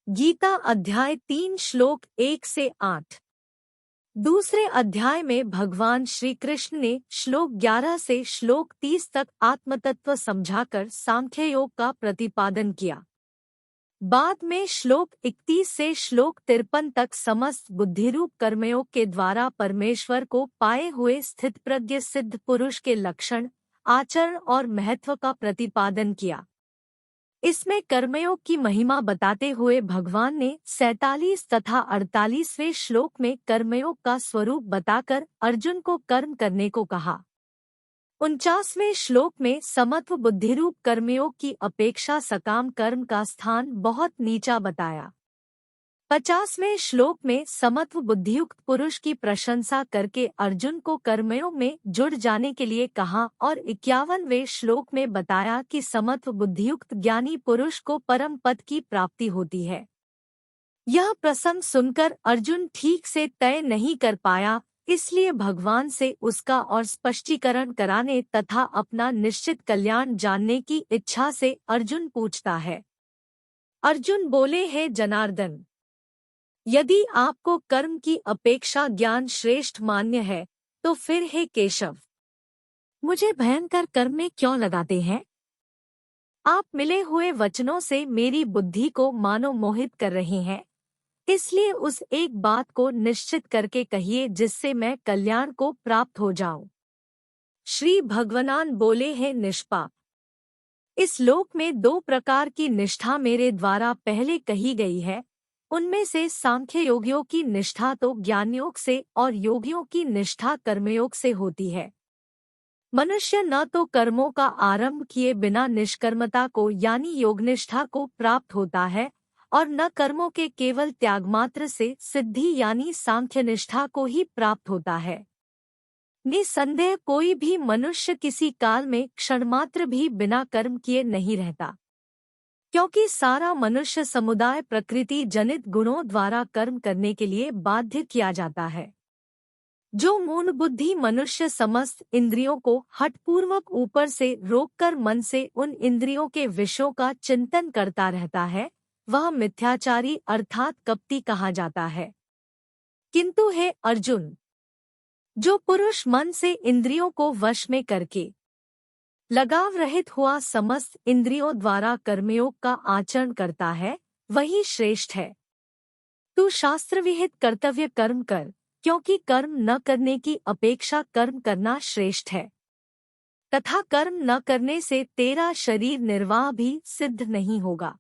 गीता अध्याय 3 श्लोक 1 से 8। दूसरे अध्याय में भगवान श्री कृष्ण ने श्लोक 11 से श्लोक 30 तक आत्मतत्व समझाकर सांख्य योग का प्रतिपादन किया। बाद में श्लोक 31 से श्लोक 53 तक समस्त बुद्धिरूप कर्मयोग के द्वारा परमेश्वर को पाए हुए स्थितप्रज्ञ सिद्ध पुरुष के लक्षण, आचरण और महत्व का प्रतिपादन किया। इसमें कर्मयोग की महिमा बताते हुए भगवान ने 47 तथा 48वें श्लोक में कर्मयोग का स्वरूप बताकर अर्जुन को कर्म करने को कहा। 49वें श्लोक में समत्व बुद्धिरूप कर्मयोग की अपेक्षा सकाम कर्म का स्थान बहुत नीचा बताया। 50वें श्लोक में समत्व बुद्धियुक्त पुरुष की प्रशंसा करके अर्जुन को कर्मयोग में जुड़ जाने के लिए कहा और 51वें श्लोक में बताया कि समत्व बुद्धियुक्त ज्ञानी पुरुष को परम पद की प्राप्ति होती है। यह प्रसंग सुनकर अर्जुन ठीक से तय नहीं कर पाया, इसलिए भगवान से उसका और स्पष्टीकरण कराने तथा अपना निश्चित कल्याण जानने की इच्छा से अर्जुन पूछता है। अर्जुन बोले, हे जनार्दन, यदि आपको कर्म की अपेक्षा ज्ञान श्रेष्ठ मान्य है तो फिर हे केशव, मुझे भयंकर कर्म में क्यों लगाते हैं? आप मिले हुए वचनों से मेरी बुद्धि को मानो मोहित कर रहे हैं, इसलिए उस एक बात को निश्चित करके कहिए जिससे मैं कल्याण को प्राप्त हो जाऊं। श्री भगवान बोले, हैं निष्पाप, इस लोक में 2 प्रकार की निष्ठा मेरे द्वारा पहले कही गई है। उनमें से सांख्य योगियों की निष्ठा तो ज्ञानयोग से और योगियों की निष्ठा कर्मयोग से होती है। मनुष्य न तो कर्मों का आरंभ किए बिना निष्कर्मता को यानी योगनिष्ठा को प्राप्त होता है और न कर्मों के केवल त्यागमात्र से सिद्धि यानी सांख्य निष्ठा को ही प्राप्त होता है। निसंदेह कोई भी मनुष्य किसी काल में क्षणमात्र भी बिना कर्म किए नहीं रहता, क्योंकि सारा मनुष्य समुदाय प्रकृति जनित गुणों द्वारा कर्म करने के लिए बाध्य किया जाता है। जो मूढ़ बुद्धि मनुष्य समस्त इंद्रियों को हठपूर्वक ऊपर से रोककर मन से उन इंद्रियों के विषयों का चिंतन करता रहता है, वह मिथ्याचारी अर्थात कपटी कहा जाता है। किंतु हे अर्जुन, जो पुरुष मन से इंद्रियों को वश में करके लगाव रहित हुआ समस्त इंद्रियों द्वारा कर्मयोग का आचरण करता है, वही श्रेष्ठ है। तू शास्त्र विहित कर्तव्य कर्म कर, क्योंकि कर्म न करने की अपेक्षा कर्म करना श्रेष्ठ है, तथा कर्म न करने से तेरा शरीर निर्वाह भी सिद्ध नहीं होगा।